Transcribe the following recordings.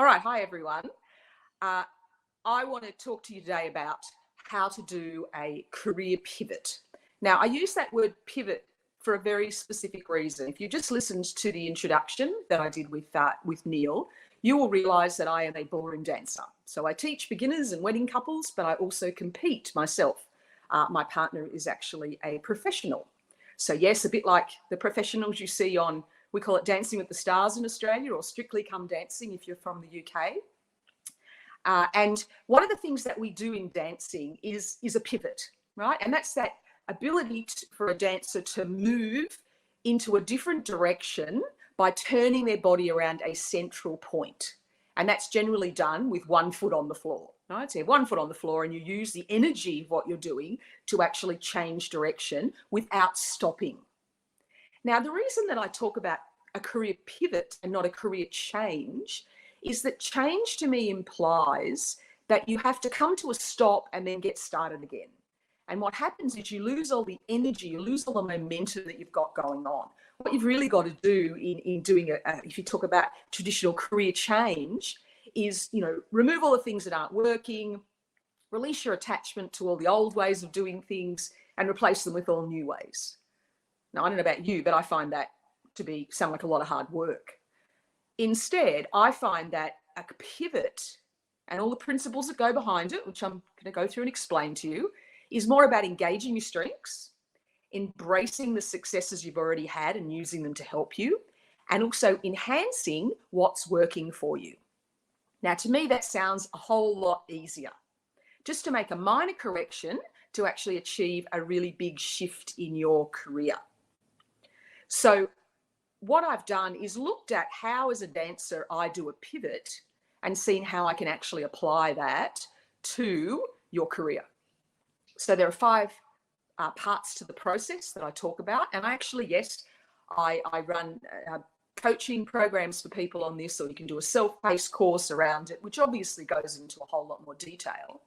All right, hi everyone. I want to talk to you today about how to do a career pivot. Now, I use that word pivot for a very specific reason. If you just listened to the introduction that I did with Neil, you will realise that I am a ballroom dancer. So I teach beginners and wedding couples, but I also compete myself. My partner is actually a professional. So yes, a bit like the professionals you see on, we call it Dancing with the Stars in Australia, or Strictly Come Dancing if you're from the UK. And one of the things that we do in dancing is a pivot, right? And that's that ability for a dancer to move into a different direction by turning their body around a central point. And that's generally done with one foot on the floor, right? So you have one foot on the floor and you use the energy of what you're doing to actually change direction without stopping. Now, the reason that I talk about a career pivot and not a career change is that change to me implies that you have to come to a stop and then get started again. And what happens is you lose all the energy, you lose all the momentum that you've got going on. What you've really got to do in doing if you talk about traditional career change is, remove all the things that aren't working, release your attachment to all the old ways of doing things and replace them with all new ways. Now, I don't know about you, but I find that to sound like a lot of hard work. Instead, I find that a pivot and all the principles that go behind it, which I'm going to go through and explain to you, is more about engaging your strengths, embracing the successes you've already had and using them to help you, and also enhancing what's working for you. Now, to me, that sounds a whole lot easier. Just to make a minor correction to actually achieve a really big shift in your career. So what I've done is looked at how, as a dancer, I do a pivot and seen how I can actually apply that to your career. So there are 5 parts to the process that I talk about. And I run coaching programs for people on this, or you can do a self-paced course around it, which obviously goes into a whole lot more detail.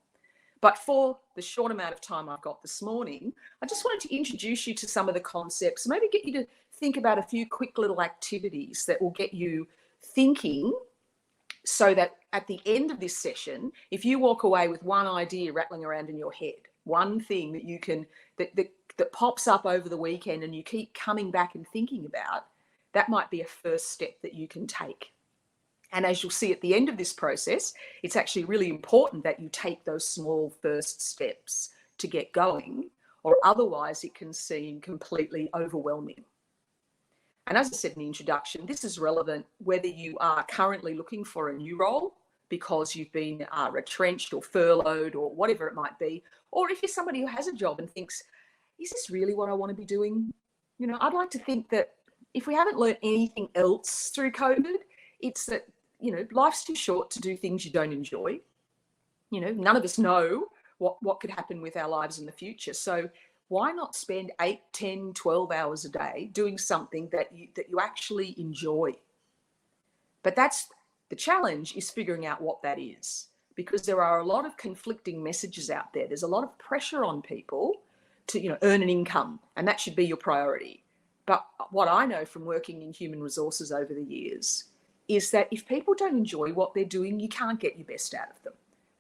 But for the short amount of time I've got this morning, I just wanted to introduce you to some of the concepts, maybe get you to think about a few quick little activities that will get you thinking, so that at the end of this session, if you walk away with one idea rattling around in your head, one thing that you can, that pops up over the weekend and you keep coming back and thinking about, that might be a first step that you can take. And as you'll see at the end of this process, it's actually really important that you take those small first steps to get going, or otherwise it can seem completely overwhelming. And as I said in the introduction, this is relevant whether you are currently looking for a new role because you've been retrenched or furloughed or whatever it might be, or if you're somebody who has a job and thinks, is this really what I want to be doing? I'd like to think that if we haven't learned anything else through COVID, it's that, life's too short to do things you don't enjoy. None of us know what could happen with our lives in the future. So why not spend 8, 10, 12 hours a day doing something that you actually enjoy? But that's the challenge, is figuring out what that is, because there are a lot of conflicting messages out there. There's a lot of pressure on people to, earn an income, and that should be your priority. But what I know from working in human resources over the years is that if people don't enjoy what they're doing, you can't get your best out of them.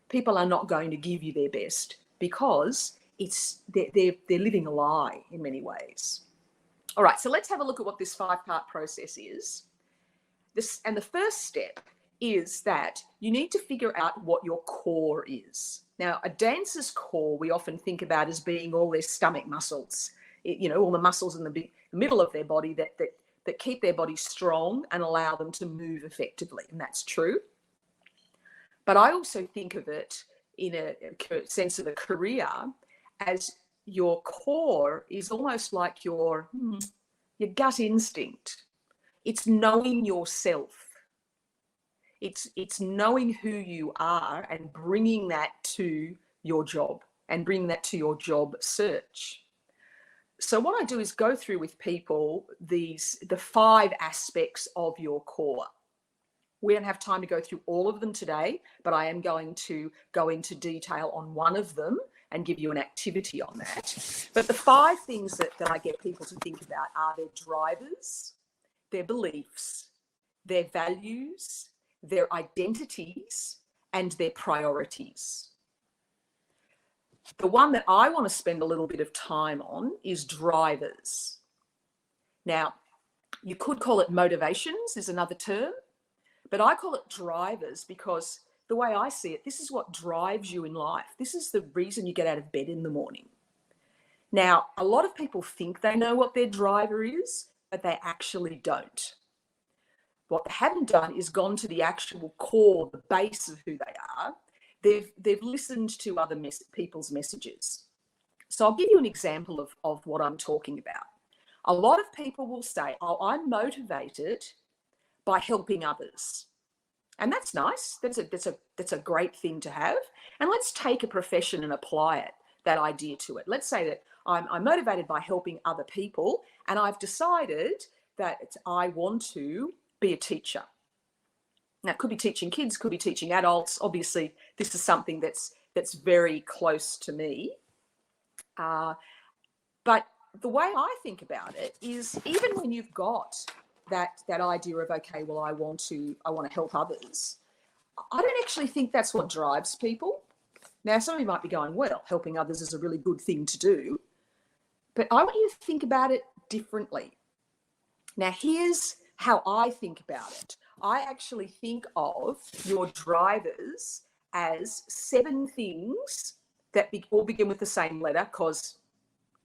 People are not going to give you their best because they're living a lie in many ways. All right, so let's have a look at what this 5-part process is. And the first step is that you need to figure out what your core is. Now, a dancer's core we often think about as being all their stomach muscles, all the muscles in the middle of their body that keep their body strong and allow them to move effectively, and that's true. But I also think of it in a sense of a career as your core is almost like your gut instinct. It's knowing yourself. It's knowing who you are and bringing that to your job and bringing that to your job search. So what I do is go through with people the 5 aspects of your core. We don't have time to go through all of them today, but I am going to go into detail on one of them and give you an activity on that. But the 5 things that I get people to think about are their drivers, their beliefs, their values, their identities, and their priorities. The one that I want to spend a little bit of time on is drivers. Now, you could call it motivations, is another term, but I call it drivers because the way I see it, this is what drives you in life. This is the reason you get out of bed in the morning. Now, a lot of people think they know what their driver is, but they actually don't. What they haven't done is gone to the actual core, the base of who they are. They've listened to other people's messages. So I'll give you an example of what I'm talking about. A lot of people will say, oh, I'm motivated by helping others. And that's nice. That's a great thing to have. And let's take a profession and apply it, that idea to it. Let's say that I'm motivated by helping other people, and I've decided that I want to be a teacher. Now, it could be teaching kids, could be teaching adults. Obviously, this is something that's very close to me. But the way I think about it is, even when you've got that idea of, okay, well, I want to help others, I don't actually think that's what drives people. Now, some of you might be going, well, helping others is a really good thing to do, but I want you to think about it differently. Now, here's how I think about it. I actually think of your drivers as 7 things that all begin with the same letter, because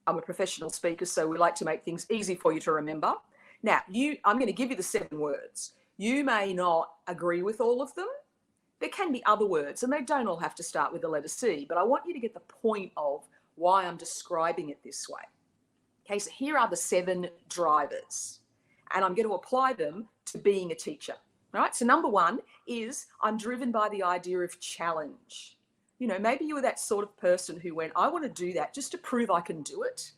I'm a professional speaker, so we like to make things easy for you to remember. Now, I'm going to give you the 7 words. You may not agree with all of them. There can be other words, and they don't all have to start with the letter C, but I want you to get the point of why I'm describing it this way. Okay, so here are the 7 drivers, and I'm going to apply them to being a teacher. All right, so number 1 is I'm driven by the idea of challenge. You know, maybe you were that sort of person who went, I want to do that just to prove I can do it.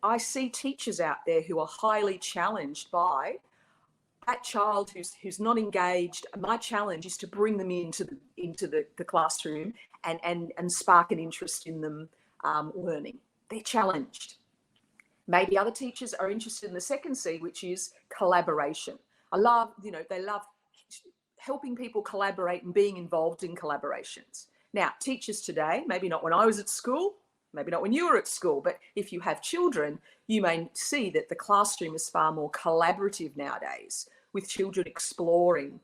I see teachers out there who are highly challenged by that child who's not engaged. My challenge is to bring them into the classroom and spark an interest in them learning. They're challenged. Maybe other teachers are interested in the second C, which is collaboration. They love helping people collaborate and being involved in collaborations. Now, teachers today, maybe not when I was at school, maybe not when you were at school, but if you have children, you may see that the classroom is far more collaborative nowadays, with children exploring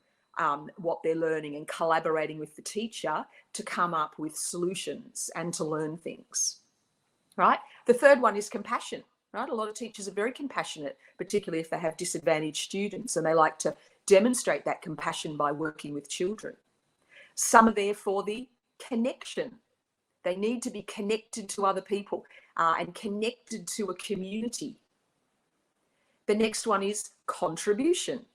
what they're learning and collaborating with the teacher to come up with solutions and to learn things, right? The third one is compassion, right? A lot of teachers are very compassionate, particularly if they have disadvantaged students, and they like to demonstrate that compassion by working with children. Some are there for the connection. They need to be connected to other people and connected to a community. The next one is contribution.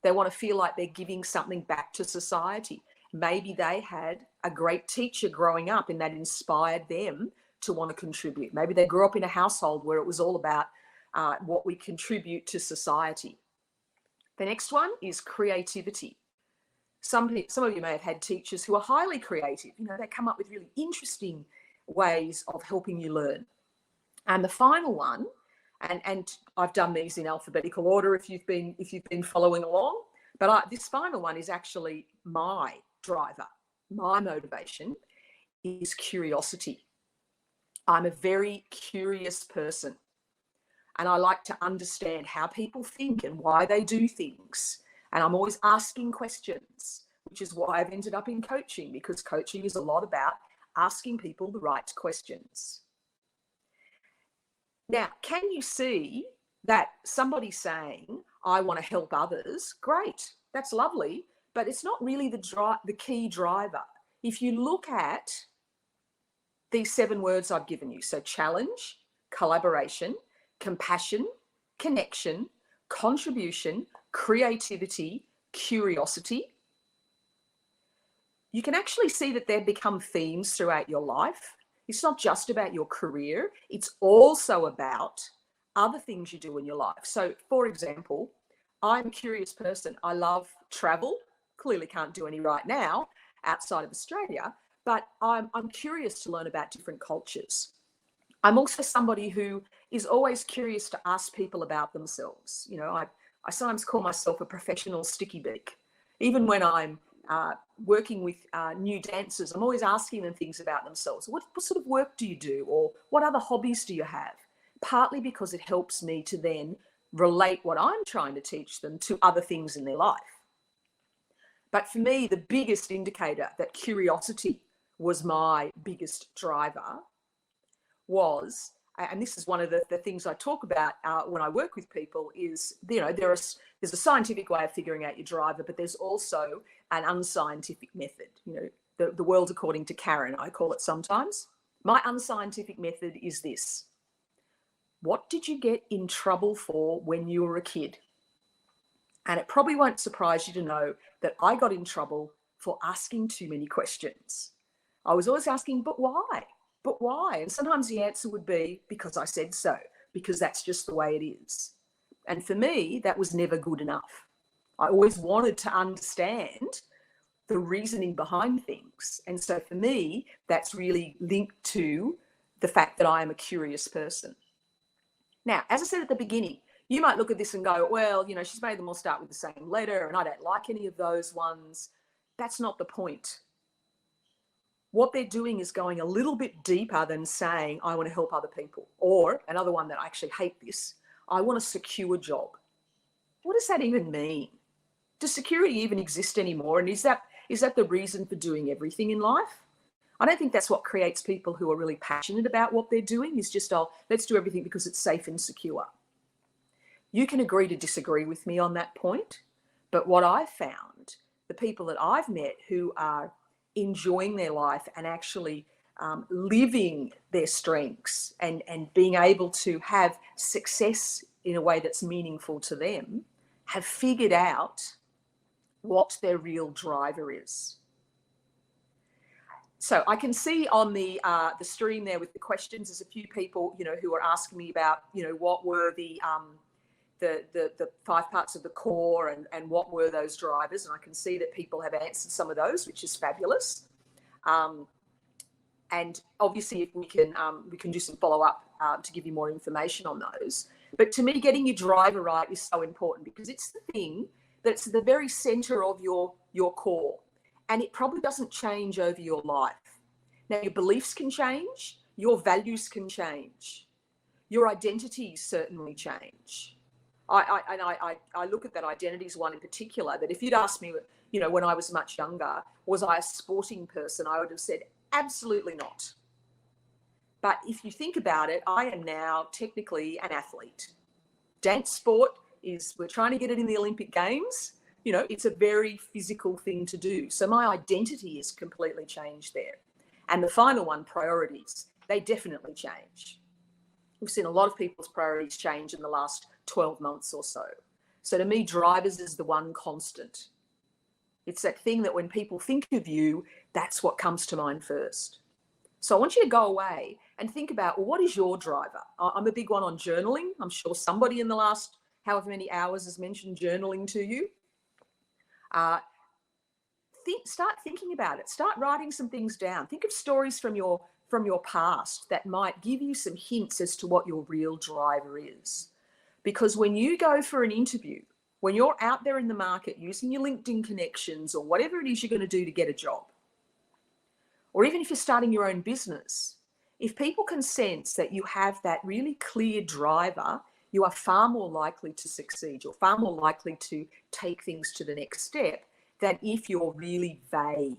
They want to feel like they're giving something back to society. Maybe they had a great teacher growing up and that inspired them to want to contribute. Maybe they grew up in a household where it was all about what we contribute to society. The next one is creativity. Some of you may have had teachers who are highly creative. You know, they come up with really interesting ways of helping you learn. And the final one, and I've done these in alphabetical order if you've been following along, but this final one is actually my driver. My motivation is curiosity. I'm a very curious person, and I like to understand how people think and why they do things. And I'm always asking questions, which is why I've ended up in coaching, because coaching is a lot about asking people the right questions. Now, can you see that somebody saying, I want to help others? Great, that's lovely, but it's not really the key driver. If you look at these 7 words I've given you, so challenge, collaboration, compassion, connection, contribution, creativity, curiosity, you can actually see that they've become themes throughout your life. It's not just about your career. It's also about other things you do in your life. So, for example, I'm a curious person. I love travel. Clearly can't do any right now outside of Australia, but I'm curious to learn about different cultures. I'm also somebody who is always curious to ask people about themselves. You know, I sometimes call myself a professional sticky beak. Even when I'm working with new dancers, I'm always asking them things about themselves. What sort of work do you do? Or what other hobbies do you have? Partly because it helps me to then relate what I'm trying to teach them to other things in their life. But for me, the biggest indicator that curiosity was my biggest driver was, and this is one of the things I talk about when I work with people, is, there's a scientific way of figuring out your driver, but there's also an unscientific method. The world according to Karen, I call it sometimes. My unscientific method is this. What did you get in trouble for when you were a kid? And it probably won't surprise you to know that I got in trouble for asking too many questions. I was always asking, but why? But why? And sometimes the answer would be, because I said so, because that's just the way it is. And for me, that was never good enough. I always wanted to understand the reasoning behind things. And so for me, that's really linked to the fact that I am a curious person. Now, as I said at the beginning, you might look at this and go, well, she's made them all start with the same letter and I don't like any of those ones. That's not the point. What they're doing is going a little bit deeper than saying, I want to help other people. Or another one that I actually hate this, I want a secure job. What does that even mean? Does security even exist anymore? And is that the reason for doing everything in life? I don't think that's what creates people who are really passionate about what they're doing, is just, let's do everything because it's safe and secure. You can agree to disagree with me on that point. But what I've found, the people that I've met who are enjoying their life and actually living their strengths and being able to have success in a way that's meaningful to them, have figured out what their real driver is. So I can see on the stream there with the questions, there's a few people, who are asking me about, what were the 5 parts of the core and what were those drivers. And I can see that people have answered some of those, which is fabulous. And obviously if we can do some follow-up to give you more information on those. But to me, getting your driver right is so important, because it's the thing that's the very center of your core. And it probably doesn't change over your life. Now, your beliefs can change, your values can change, your identities certainly change. I look at that identities one in particular, that if you'd asked me, when I was much younger, was I a sporting person, I would have said, absolutely not. But if you think about it, I am now technically an athlete. Dance sport we're trying to get it in the Olympic Games. It's a very physical thing to do. So my identity is completely changed there. And the final one, priorities, they definitely change. We've seen a lot of people's priorities change in the last 12 months or so. So to me, drivers is the one constant. It's that thing that when people think of you, that's what comes to mind first. So I want you to go away and think about, well, what is your driver? I'm a big one on journaling. I'm sure somebody in the last however many hours has mentioned journaling to you. Start thinking about it. Start writing some things down. Think of stories from your past that might give you some hints as to what your real driver is. Because when you go for an interview, when you're out there in the market using your LinkedIn connections or whatever it is you're going to do to get a job, or even if you're starting your own business, if people can sense that you have that really clear driver, you are far more likely to succeed. You're far more likely to take things to the next step than if you're really vague.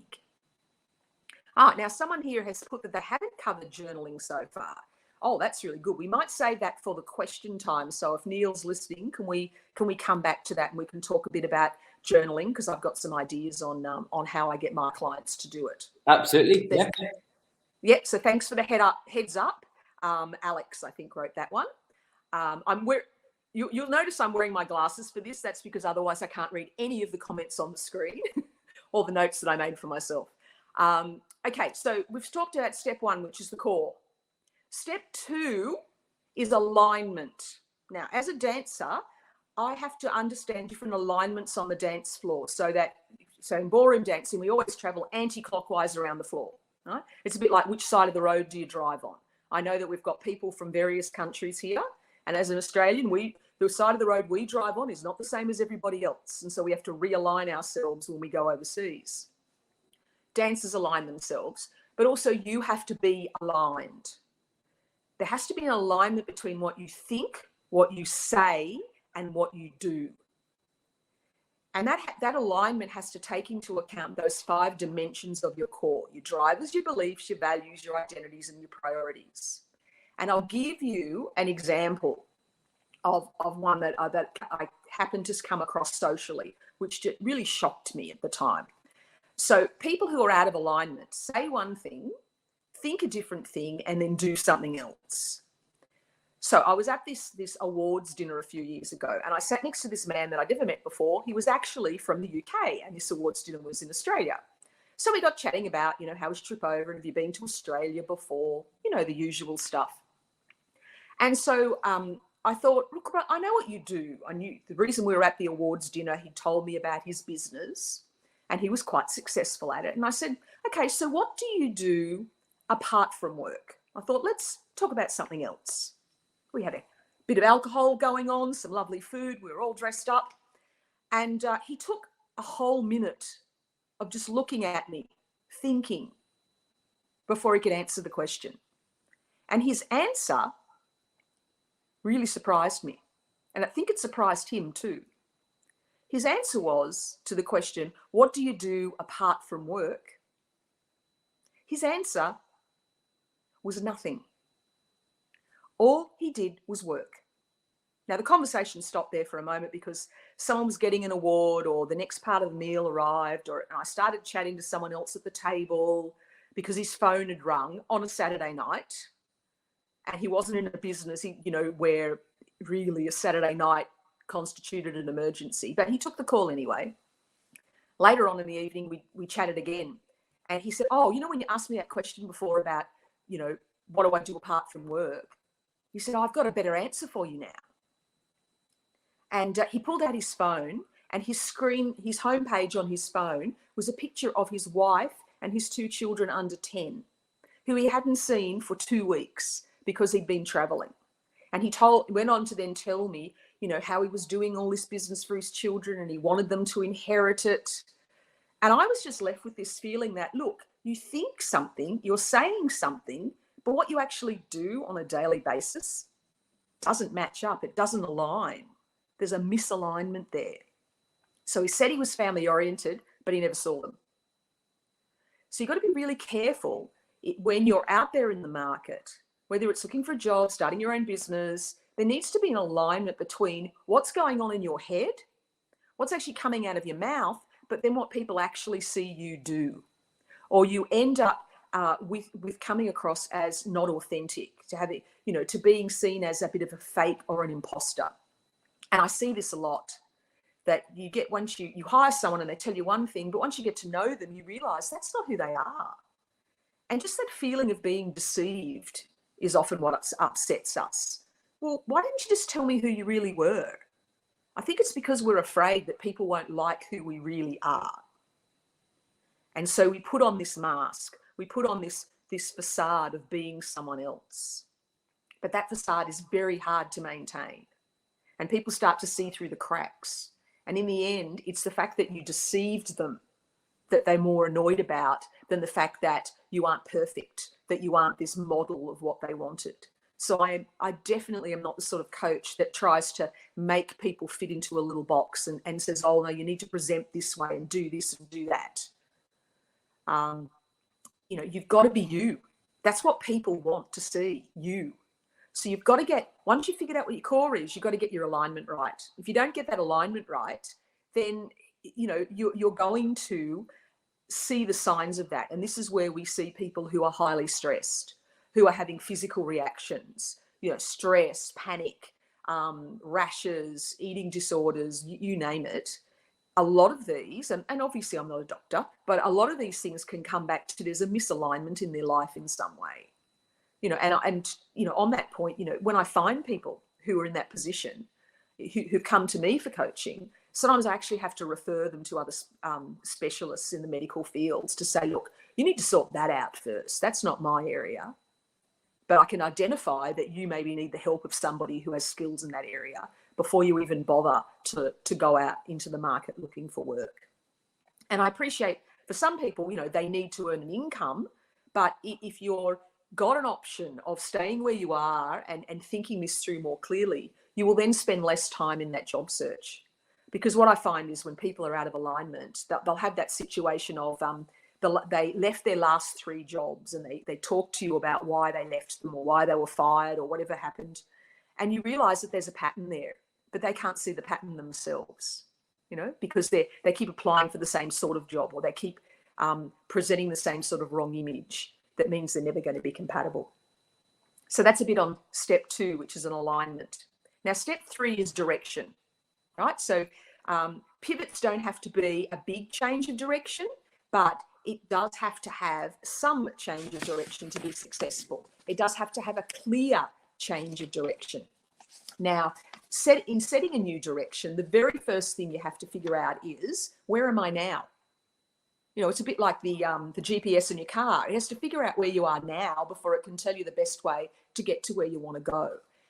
Now someone here has put that they haven't covered journaling so far. Oh, that's really good. We might save that for the question time. So if Neil's listening, can we come back to that and we can talk a bit about journaling, because I've got some ideas on how I get my clients to do it. Absolutely. Yeah. Yeah. So thanks for the heads up. Alex, I think, wrote that one. You'll notice I'm wearing my glasses for this. That's because otherwise I can't read any of the comments on the screen or the notes that I made for myself. Okay, so we've talked about step 1, which is the core. Step 2 is alignment. Now, as a dancer, I have to understand different alignments on the dance floor. So in ballroom dancing, we always travel anti-clockwise around the floor. Right? It's a bit like, which side of the road do you drive on? I know that we've got people from various countries here. And as an Australian, we the side of the road we drive on is not the same as everybody else. And so we have to realign ourselves when we go overseas. Dancers align themselves, but also you have to be aligned. There has to be an alignment between what you think, what you say, and what you do. And that alignment has to take into account those 5 dimensions of your core: your drivers, your beliefs, your values, your identities, and your priorities. And I'll give you an example of one that I happened to come across socially, which really shocked me at the time. So people who are out of alignment say one thing, think a different thing, and then do something else. So I was at this awards dinner a few years ago, and I sat next to this man that I'd never met before. He was actually from the UK, and this awards dinner was in Australia. So we got chatting about, how was your trip over? And have you been to Australia before? The usual stuff. And so I thought, look, I know what you do. I knew the reason we were at the awards dinner. He told me about his business, and he was quite successful at it. And I said, okay, so what do you do apart from work? I thought, let's talk about something else. We had a bit of alcohol going on, some lovely food. We were all dressed up. And he took a whole minute of just looking at me, thinking, before he could answer the question. And his answer really surprised me. And I think it surprised him too. His answer was to the question, what do you do apart from work? His answer was nothing. All he did was work. Now, the conversation stopped there for a moment because someone was getting an award, or the next part of the meal arrived, and I started chatting to someone else at the table because his phone had rung on a Saturday night, and he wasn't in a business, where really a Saturday night constituted an emergency, but he took the call anyway. Later on in the evening, we chatted again, and he said, oh, when you asked me that question before about, what do I do apart from work? He said, I've got a better answer for you now. And he pulled out his phone, and his homepage on his phone was a picture of his wife and his 2 children under 10, who he hadn't seen for 2 weeks because he'd been traveling. And he went on to then tell me, how he was doing all this business for his children, and he wanted them to inherit it. And I was just left with this feeling that, look, you think something, you're saying something, but what you actually do on a daily basis doesn't match up. It doesn't align. There's a misalignment there. So he said he was family oriented, but he never saw them. So you've got to be really careful when you're out there in the market, whether it's looking for a job, starting your own business. There needs to be an alignment between what's going on in your head, what's actually coming out of your mouth, but then what people actually see you do. Or you end up with coming across as not authentic, to being seen as a bit of a fake or an imposter. And I see this a lot, that you get, once you hire someone and they tell you one thing, but once you get to know them, you realize that's not who they are. And just that feeling of being deceived is often what upsets us. Well, why didn't you just tell me who you really were? I think it's because we're afraid that people won't like who we really are. And so we put on this mask. We put on this facade of being someone else. But that facade is very hard to maintain. And people start to see through the cracks. And in the end, it's the fact that you deceived them that they're more annoyed about than the fact that you aren't perfect, that you aren't this model of what they wanted. So I definitely am not the sort of coach that tries to make people fit into a little box and says, oh, no, you need to present this way and do this and do that. You've got to be you. That's what people want to see, you. So you've got to once you've figured out what your core is, you've got to get your alignment right. If you don't get that alignment right, then, you're going to see the signs of that. And this is where we see people who are highly stressed, who are having physical reactions, stress, panic, rashes, eating disorders, you name it. A lot of these, and obviously I'm not a doctor, but a lot of these things can come back to there's a misalignment in their life in some way. On that point, when I find people who are in that position, who come to me for coaching, sometimes I actually have to refer them to other specialists in the medical fields to say, look, you need to sort that out first. That's not my area. But I can identify that you maybe need the help of somebody who has skills in that area. before you even bother to go out into the market looking for work. And I appreciate for some people, they need to earn an income, but if you're got an option of staying where you are and thinking this through more clearly, you will then spend less time in that job search. Because what I find is when people are out of alignment, they'll have that situation of they left their last 3 jobs and they talk to you about why they left them or why they were fired or whatever happened. And you realize that there's a pattern there, but they can't see the pattern themselves, because they keep applying for the same sort of job, or they keep presenting the same sort of wrong image. That means they're never going to be compatible. So that's a bit on step 2, which is an alignment. Now, step 3 is direction, right? So pivots don't have to be a big change of direction, but it does have to have some change of direction to be successful. It does have to have a clear change of direction. Now, in setting a new direction, the very first thing you have to figure out is, where am I now? It's a bit like the GPS in your car. It has to figure out where you are now before it can tell you the best way to get to where you want to go.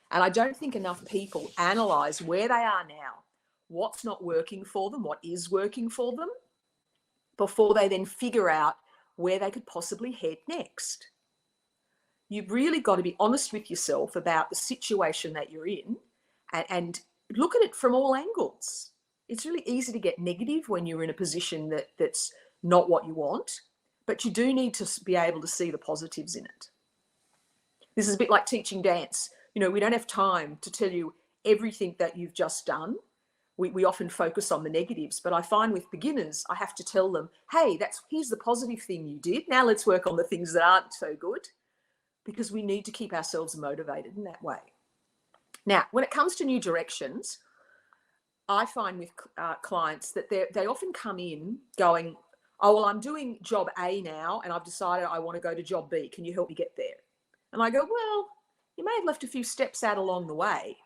And I don't think enough people analyze where they are now, what's not working for them, what is working for them, before they then figure out where they could possibly head next. You've really got to be honest with yourself about the situation that you're in and look at it from all angles. It's really easy to get negative when you're in a position that's not what you want, but you do need to be able to see the positives in it. This is a bit like teaching dance. We don't have time to tell you everything that you've just done. We often focus on the negatives, but I find with beginners, I have to tell them, hey, here's the positive thing you did. Now let's work on the things that aren't so good, because we need to keep ourselves motivated in that way. Now, when it comes to new directions, I find with clients that they often come in going, oh, well, I'm doing job A now, and I've decided I want to go to job B. Can you help me get there? And I go, well, you may have left a few steps out along the way.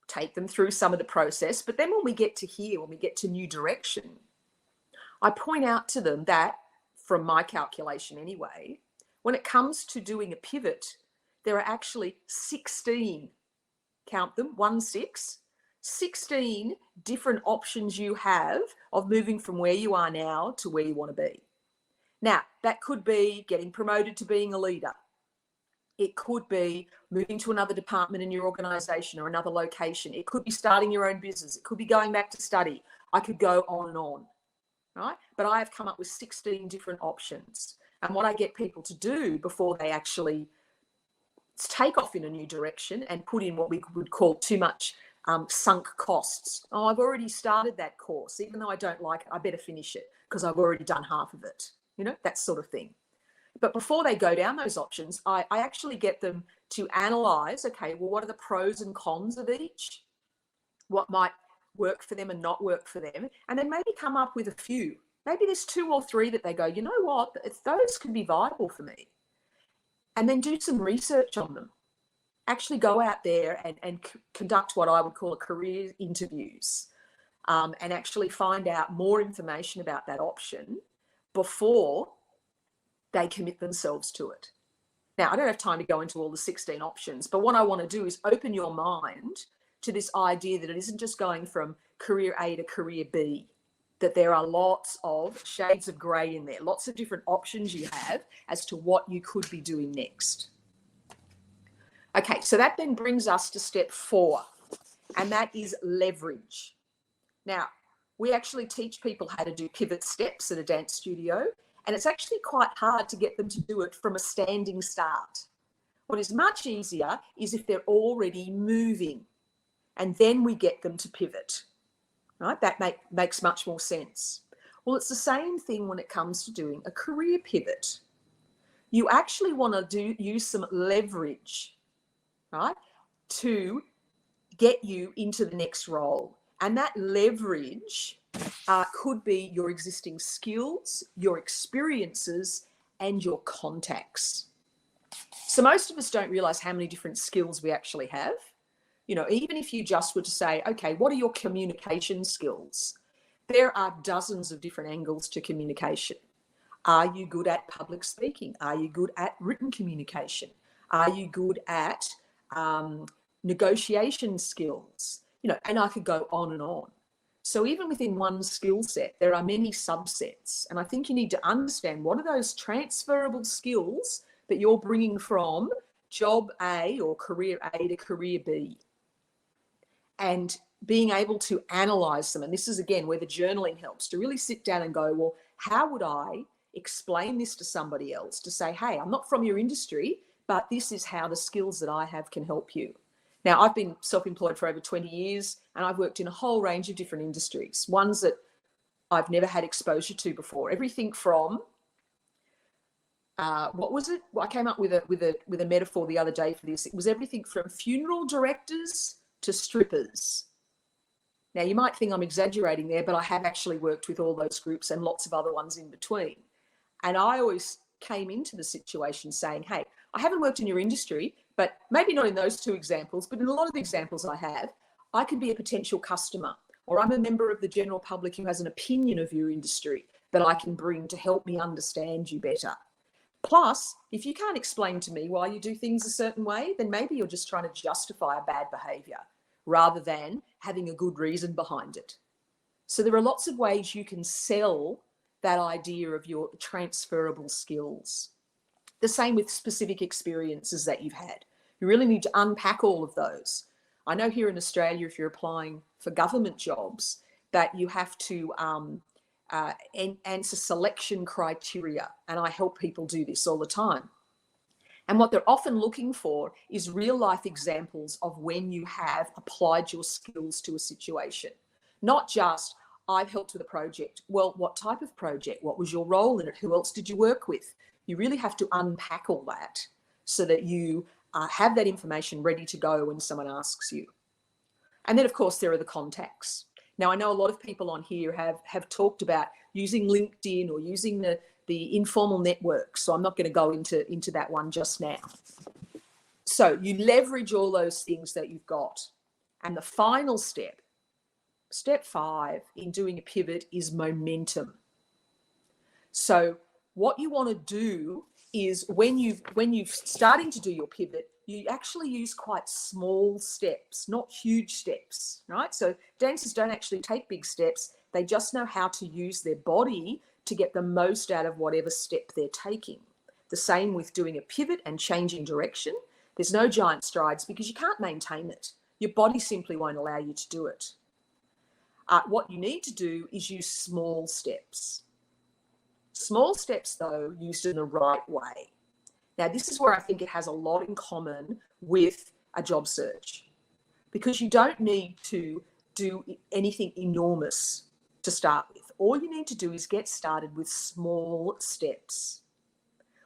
Take them through some of the process. But then when we get to here, when we get to new direction, I point out to them that, from my calculation anyway, when it comes to doing a pivot, there are actually 16, count them, 16 different options you have of moving from where you are now to where you want to be. Now, that could be getting promoted to being a leader. It could be moving to another department in your organisation or another location. It could be starting your own business. It could be going back to study. I could go on and on, right? But I have come up with 16 different options. And what I get people to do before they actually take off in a new direction and put in what we would call too much sunk costs. Oh, I've already started that course. Even though I don't like it, I better finish it because I've already done half of it. That sort of thing. But before they go down those options, I actually get them to analyze, okay, well, what are the pros and cons of each? What might work for them and not work for them? And then maybe come up with a few. Maybe there's 2 or 3 that they go, you know what, those could be viable for me. And then do some research on them. Actually go out there and conduct what I would call a career interviews, and actually find out more information about that option before they commit themselves to it. Now, I don't have time to go into all the 16 options, but what I want to do is open your mind to this idea that it isn't just going from career A to career B, that there are lots of shades of grey in there, lots of different options you have as to what you could be doing next. Okay, so that then brings us to step 4, and that is leverage. Now, we actually teach people how to do pivot steps at a dance studio, and it's actually quite hard to get them to do it from a standing start. What is much easier is if they're already moving, and then we get them to pivot. Right? That makes much more sense. Well, it's the same thing when it comes to doing a career pivot. You actually want to use some leverage, right, to get you into the next role. And that leverage could be your existing skills, your experiences, and your contacts. So most of us don't realize how many different skills we actually have. Even if you just were to say, okay, what are your communication skills? There are dozens of different angles to communication. Are you good at public speaking? Are you good at written communication? Are you good at negotiation skills, and I could go on and on. So even within one skill set, there are many subsets. And I think you need to understand what are those transferable skills that you're bringing from job A or career A to career B. And being able to analyze them. And this is, again, where the journaling helps, to really sit down and go, well, how would I explain this to somebody else to say, hey, I'm not from your industry, but this is how the skills that I have can help you. Now, I've been self-employed for over 20 years, and I've worked in a whole range of different industries, ones that I've never had exposure to before. Everything from, what was it? Well, I came up with a metaphor the other day for this. It was everything from funeral directors to strippers. Now, you might think I'm exaggerating there, but I have actually worked with all those groups and lots of other ones in between. And I always came into the situation saying, hey, I haven't worked in your industry, but maybe not in those two examples, but in a lot of the examples I have, I could be a potential customer, or I'm a member of the general public who has an opinion of your industry that I can bring to help me understand you better. Plus, if you can't explain to me why you do things a certain way, then maybe you're just trying to justify a bad behavior rather than having a good reason behind it. So there are lots of ways you can sell that idea of your transferable skills. The same with specific experiences that you've had. You really need to unpack all of those. I know here in Australia, if you're applying for government jobs, that you have to answer selection criteria. And I help people do this all the time. And what they're often looking for is real life examples of when you have applied your skills to a situation. Not just, I've helped with a project. Well, what type of project? What was your role in it? Who else did you work with? You really have to unpack all that so that you have that information ready to go when someone asks you. And then, of course, there are the contacts. Now, I know a lot of people on here have talked about using LinkedIn or using the informal networks, so I'm not going to go into that one just now. So you leverage all those things that you've got. And the final step, step 5 in doing a pivot, is momentum. So what you want to do is when you've starting to do your pivot, you actually use quite small steps, not huge steps, right? So dancers don't actually take big steps. They just know how to use their body to get the most out of whatever step they're taking. The same with doing a pivot and changing direction. There's no giant strides because you can't maintain it. Your body simply won't allow you to do it. What you need to do is use small steps. Small steps, though, used in the right way. Now, this is where I think it has a lot in common with a job search, because you don't need to do anything enormous to start with. All you need to do is get started with small steps.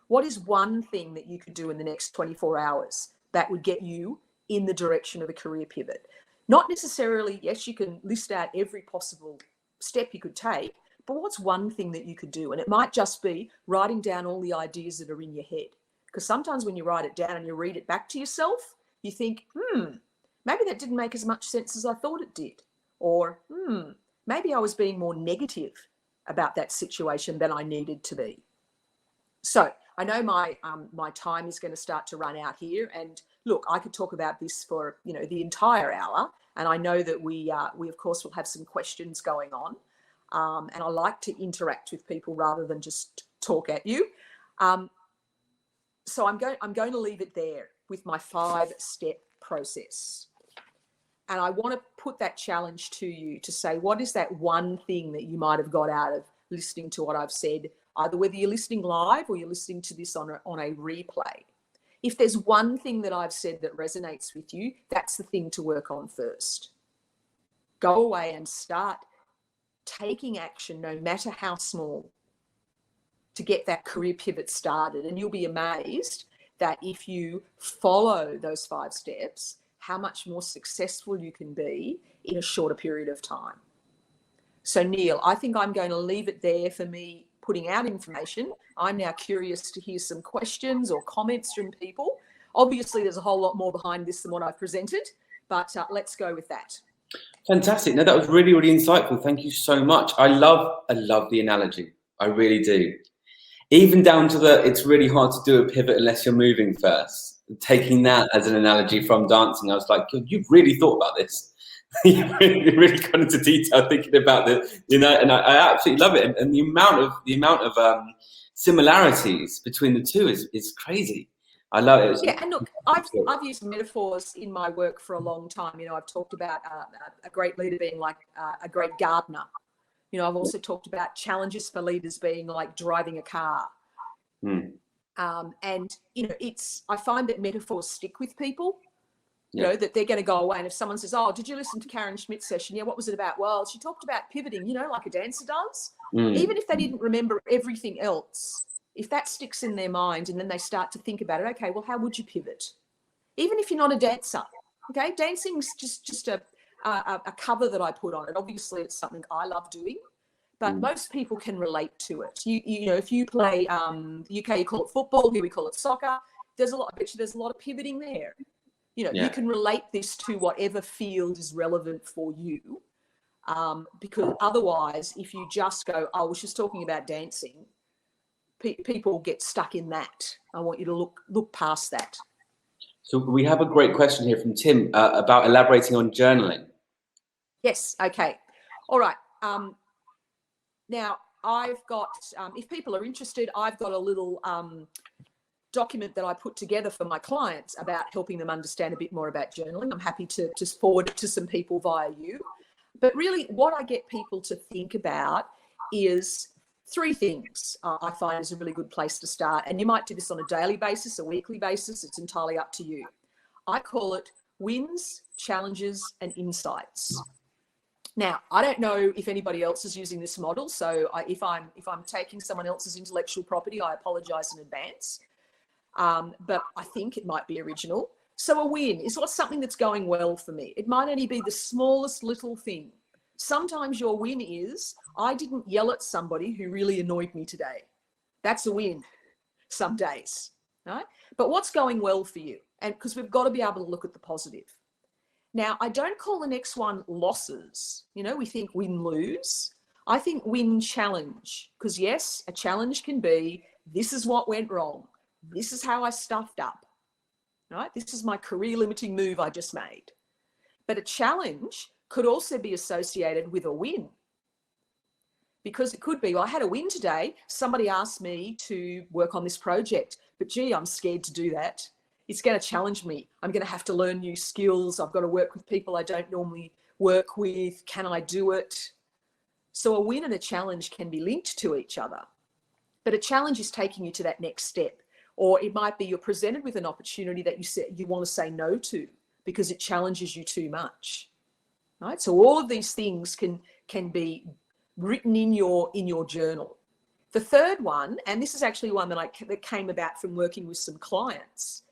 What is one thing that you could do in the next 24 hours that would get you in the direction of a career pivot? Not necessarily, yes, you can list out every possible step you could take, but what's one thing that you could do? And it might just be writing down all the ideas that are in your head. Because sometimes when you write it down and you read it back to yourself, you think, maybe that didn't make as much sense as I thought it did. Or, maybe I was being more negative about that situation than I needed to be. So I know my time is going to start to run out here. And look, I could talk about this for, the entire hour. And I know that we of course will have some questions going on. And I like to interact with people rather than just talk at you. So I'm going to leave it there with my 5-step process. And I want to put that challenge to you to say, what is that one thing that you might have got out of listening to what I've said, either whether you're listening live or you're listening to this on a replay? If there's one thing that I've said that resonates with you, that's the thing to work on first. Go away and start taking action, no matter how small, to get that career pivot started. And you'll be amazed that if you follow those 5 steps, how much more successful you can be in a shorter period of time. So Neil, I think I'm going to leave it there for me putting out information. I'm now curious to hear some questions or comments from people. Obviously, there's a whole lot more behind this than what I've presented, but let's go with that. Fantastic. No, that was really, really insightful. Thank you so much. I love the analogy. I really do. Even down to it's really hard to do a pivot unless you're moving first. taking that as an analogy from dancing, I was like, you've really thought about this. You really gone into detail thinking about the, and I absolutely love it. And the amount of similarities between the two is crazy. I love it. Yeah, and look, I've used metaphors in my work for a long time. I've talked about a great leader being like a great gardener. I've also talked about challenges for leaders being like driving a car. Mm. And I find that metaphors stick with people. Yeah. That they're going to go away. And if someone says, "Oh, did you listen to Karen Schmidt's session? Yeah, what was it about?" Well, she talked about pivoting, like a dancer does. Even if they didn't remember everything else, if that sticks in their mind and then they start to think about it, okay, well, how would you pivot? Even if you're not a dancer, okay? Dancing's just a cover that I put on it. Obviously, it's something I love doing, but most people can relate to it. If you play the UK, you call it football. Here we call it soccer. There's a lot of pivoting there. You can relate this to whatever field is relevant for you, because otherwise, if you just go, "Oh, we're just talking about dancing," people get stuck in that. I want you to look past that. So we have a great question here from Tim about elaborating on journaling. Yes. Okay. All right. Now I've got, if people are interested, I've got a little document that I put together for my clients about helping them understand a bit more about journaling. I'm happy to just forward it to some people via you. But really what I get people to think about is 3 things I find is a really good place to start. And you might do this on a daily basis, a weekly basis. It's entirely up to you. I call it wins, challenges, and insights. Now, I don't know if anybody else is using this model. So if I'm taking someone else's intellectual property, I apologize in advance. But I think it might be original. So a win is what's something that's going well for me. It might only be the smallest little thing. Sometimes your win is, I didn't yell at somebody who really annoyed me today. That's a win some days, right? But what's going well for you? And because we've got to be able to look at the positive. Now, I don't call the next one losses. We think win, lose. I think win, challenge. Because yes, a challenge can be, this is what went wrong. This is how I stuffed up, right? This is my career limiting move I just made. But a challenge could also be associated with a win. Because it could be, well, I had a win today. Somebody asked me to work on this project, but gee, I'm scared to do that. It's going to challenge me. I'm going to have to learn new skills. I've got to work with people I don't normally work with. Can I do it? So a win and a challenge can be linked to each other. But a challenge is taking you to that next step. Or it might be you're presented with an opportunity that you want to say no to because it challenges you too much, right? So all of these things can be written in your journal. The third one, and this is actually one that came about from working with some clients,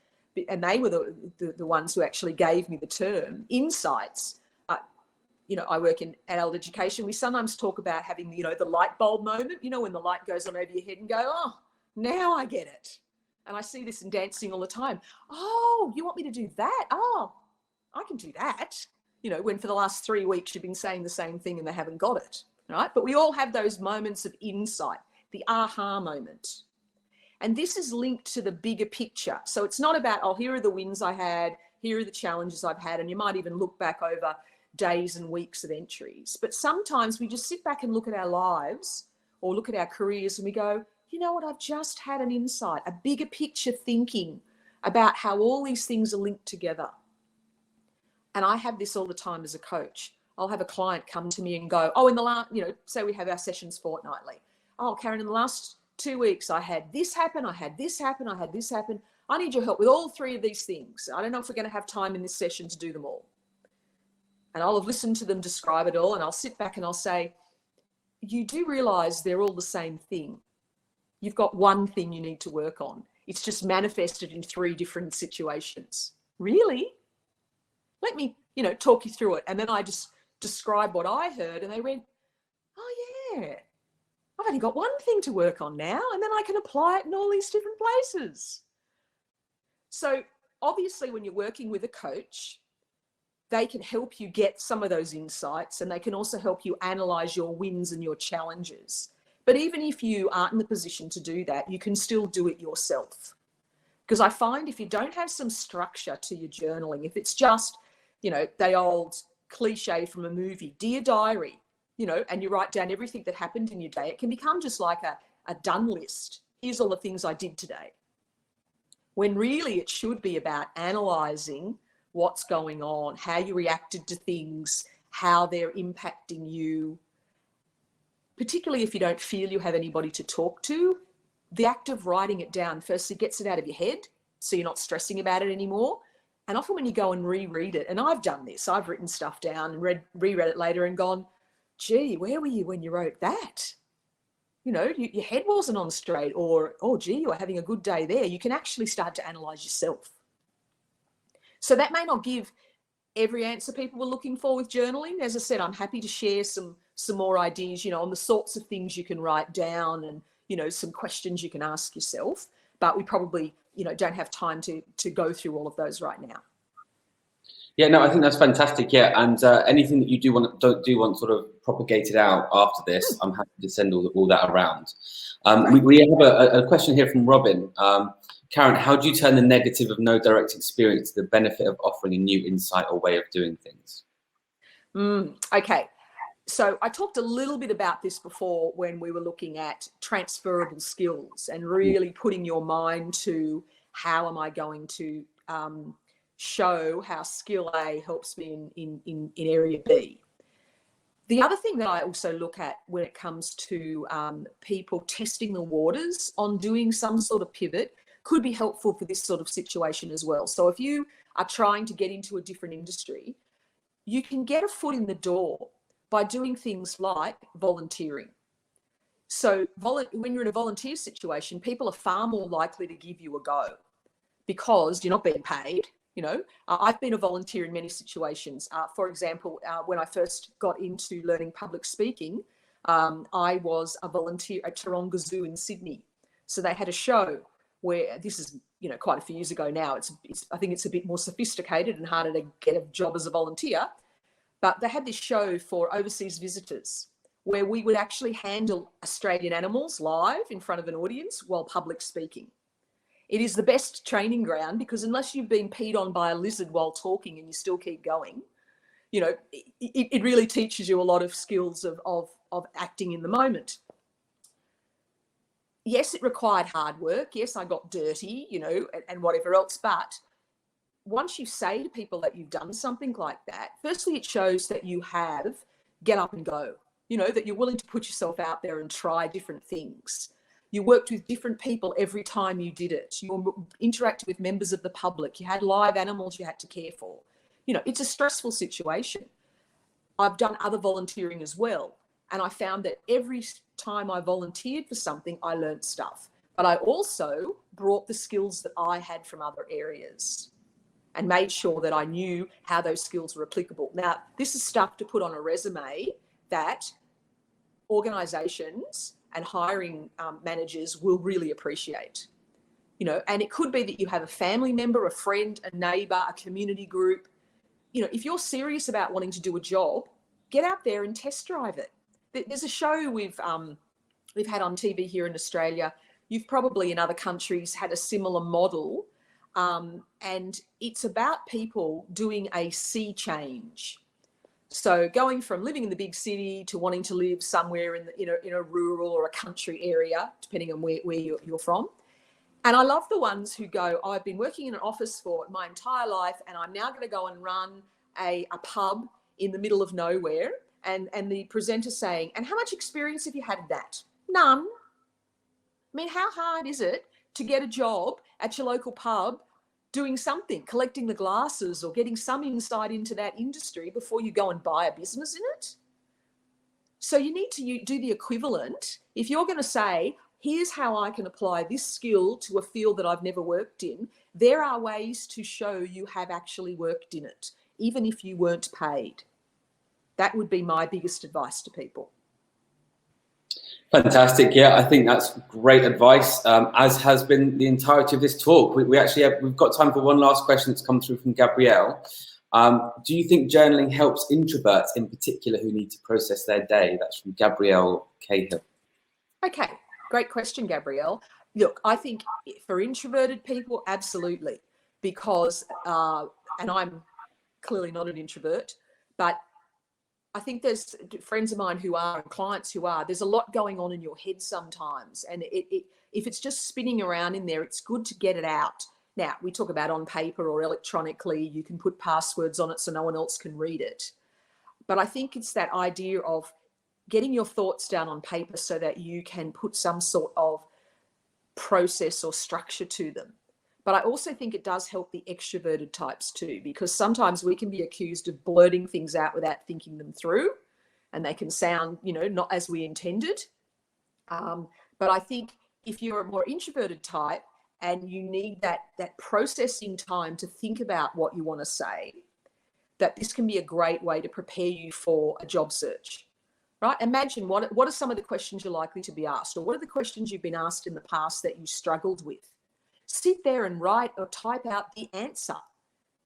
and they were the ones who actually gave me the term insights. I work in adult education. We sometimes talk about having the light bulb moment. When the light goes on over your head and go, oh, now I get it. And I see this in dancing all the time. Oh, you want me to do that? Oh, I can do that. When for the last 3 weeks you've been saying the same thing and they haven't got it, right? But we all have those moments of insight, the aha moment. And this is linked to the bigger picture. So it's not about, oh, here are the wins I had, here are the challenges I've had, and you might even look back over days and weeks of entries. But sometimes we just sit back and look at our lives or look at our careers and we go, you know what, I've just had an insight, a bigger picture thinking about how all these things are linked together. And I have this all the time as a coach. I'll have a client come to me and go, oh, in the last, say we have our sessions fortnightly. Oh, Karen, in the last 2 weeks, I had this happen, I had this happen, I had this happen. I need your help with all 3 of these things. I don't know if we're going to have time in this session to do them all. And I'll have listened to them describe it all, and I'll sit back and I'll say, you do realize they're all the same thing. You've got one thing you need to work on. It's just manifested in 3 different situations. Really? Let me, talk you through it. And then I just describe what I heard and they went, oh yeah, I've only got one thing to work on now, and then I can apply it in all these different places. So obviously when you're working with a coach, they can help you get some of those insights, and they can also help you analyze your wins and your challenges. But even if you aren't in the position to do that, you can still do it yourself. Because I find if you don't have some structure to your journaling, if it's just, you know, the old cliche from a movie, dear diary, you know, and you write down everything that happened in your day, it can become just like a done list. Here's all the things I did today. When really it should be about analysing what's going on, how you reacted to things, how they're impacting you. Particularly if you don't feel you have anybody to talk to, the act of writing it down firstly gets it out of your head, so you're not stressing about it anymore. And often when you go and reread it, and I've done this, I've written stuff down and reread it later and gone, gee, where were you when you wrote that? You know, your head wasn't on straight, or, oh, gee, you were having a good day there. You can actually start to analyse yourself. So that may not give every answer people were looking for with journaling. As I said, I'm happy to share some more ideas, you know, on the sorts of things you can write down and, you know, some questions you can ask yourself. But we probably, you know, don't have time to go through all of those right now. Yeah, no, I think that's fantastic. Yeah, and anything that you don't want sort of propagated out after this, I'm happy to send all that around. We have a question here from Robin. Karen, how do you turn the negative of no direct experience to the benefit of offering a new insight or way of doing things? Okay. So I talked a little bit about this before when we were looking at transferable skills and really putting your mind to how am I going to show how skill A helps me in area B. The other thing that I also look at when it comes to people testing the waters on doing some sort of pivot could be helpful for this sort of situation as well. So if you are trying to get into a different industry, you can get a foot in the door by doing things like volunteering. So when you're in a volunteer situation, people are far more likely to give you a go because you're not being paid. You know, I've been a volunteer in many situations. For example, when I first got into learning public speaking, I was a volunteer at Taronga Zoo in Sydney. So they had a show where, this is, you know, quite a few years ago now. I think it's a bit more sophisticated and harder to get a job as a volunteer. But they had this show for overseas visitors where we would actually handle Australian animals live in front of an audience while public speaking. It is the best training ground because unless you've been peed on by a lizard while talking and you still keep going, you know, it really teaches you a lot of skills of acting in the moment. Yes, it required hard work. Yes, I got dirty, you know, and whatever else. But once you say to people that you've done something like that, firstly, it shows that you have get up and go, you know, that you're willing to put yourself out there and try different things. You worked with different people every time you did it. You interacted with members of the public. You had live animals you had to care for. You know, it's a stressful situation. I've done other volunteering as well. And I found that every time I volunteered for something, I learned stuff. But I also brought the skills that I had from other areas and made sure that I knew how those skills were applicable. Now, this is stuff to put on a resume that organisations and hiring managers will really appreciate. You know, and it could be that you have a family member, a friend, a neighbour, a community group. You know, if you're serious about wanting to do a job, get out there and test drive it. There's a show we've had on TV here in Australia. You've probably in other countries had a similar model. And it's about people doing a sea change. So going from living in the big city to wanting to live somewhere in a rural or a country area, depending on where you're from. And I love the ones who go, oh, I've been working in an office for my entire life and I'm now going to go and run a pub in the middle of nowhere. And the presenter saying, and how much experience have you had in that? None. I mean, how hard is it to get a job at your local pub doing something, collecting the glasses or getting some insight into that industry before you go and buy a business in it? So you need to do the equivalent. If you're going to say, here's how I can apply this skill to a field that I've never worked in, there are ways to show you have actually worked in it, even if you weren't paid. That would be my biggest advice to people. Fantastic. Yeah, I think that's great advice, as has been the entirety of this talk. We've got time for one last question that's come through from Gabrielle. Do you think journaling helps introverts in particular who need to process their day? That's from Gabrielle Cahill. Okay, great question, Gabrielle. look, I think for introverted people, absolutely, because, and I'm clearly not an introvert, but I think there's friends of mine who are and clients who are, there's a lot going on in your head sometimes. And if it's just spinning around in there, it's good to get it out. Now, we talk about on paper or electronically, you can put passwords on it so no one else can read it. But I think it's that idea of getting your thoughts down on paper so that you can put some sort of process or structure to them. But I also think it does help the extroverted types too, because sometimes we can be accused of blurting things out without thinking them through, and they can sound, not as we intended. But I think if you're a more introverted type and you need that processing time to think about what you want to say, that this can be a great way to prepare you for a job search, right? Imagine what are some of the questions you're likely to be asked, or what are the questions you've been asked in the past that you struggled with? Sit there and write or type out the answer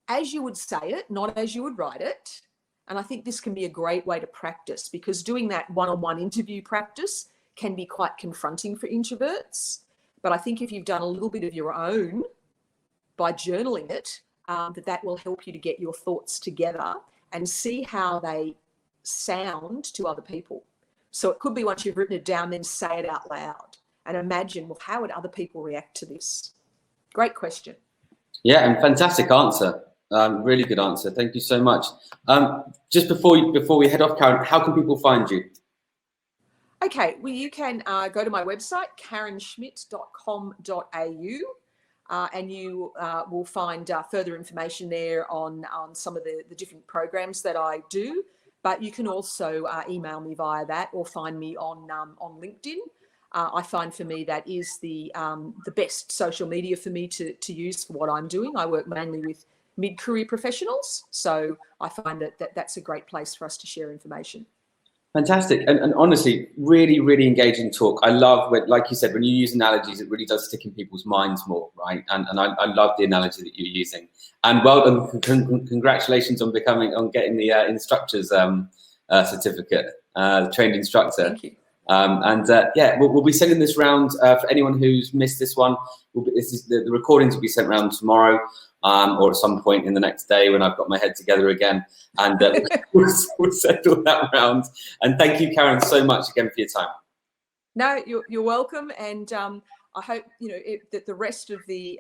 as you would say it, not as you would write it. And I think this can be a great way to practice, because doing that one-on-one interview practice can be quite confronting for introverts. But I think if you've done a little bit of your own by journaling it, that will help you to get your thoughts together and see how they sound to other people. So it could be, once you've written it down, then say it out loud and imagine, well, how would other people react to this? Great question. Yeah, and fantastic answer. Really good answer. Thank you so much. Just before we head off, Karen, how can people find you? Okay, well, you can go to my website, karenschmidt.com.au, and you will find further information there on some of the different programs that I do. But you can also email me via that, or find me on LinkedIn. I find for me that is the best social media for me to use for what I'm doing. I work mainly with mid-career professionals, so I find that that's a great place for us to share information. Fantastic. And honestly, really, really engaging talk. I love when, like you said, when you use analogies, it really does stick in people's minds more, right? And I love the analogy that you're using. And well done, congratulations on getting the instructor's certificate, the trained instructor. Thank you. Yeah, we'll be sending this round for anyone who's missed this one. The recordings will be sent around tomorrow, or at some point in the next day when I've got my head together again, and we'll send all that round. And thank you, Karen, so much again for your time. No, you're welcome, and I hope that the rest of the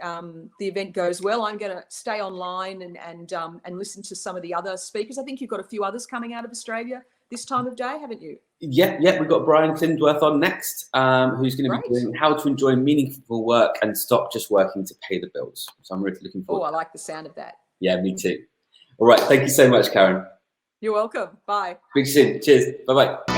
event goes well. I'm going to stay online and listen to some of the other speakers. I think you've got a few others coming out of Australia this time of day, haven't you? Yeah, we've got Brian Klindworth on next, who's going to be doing how to enjoy meaningful work and stop just working to pay the bills. So I'm really looking forward. Oh, I like the sound of that. Yeah, me too. All right, thank you so much, Karen. You're welcome. Bye. Speak soon. Cheers. Bye-bye.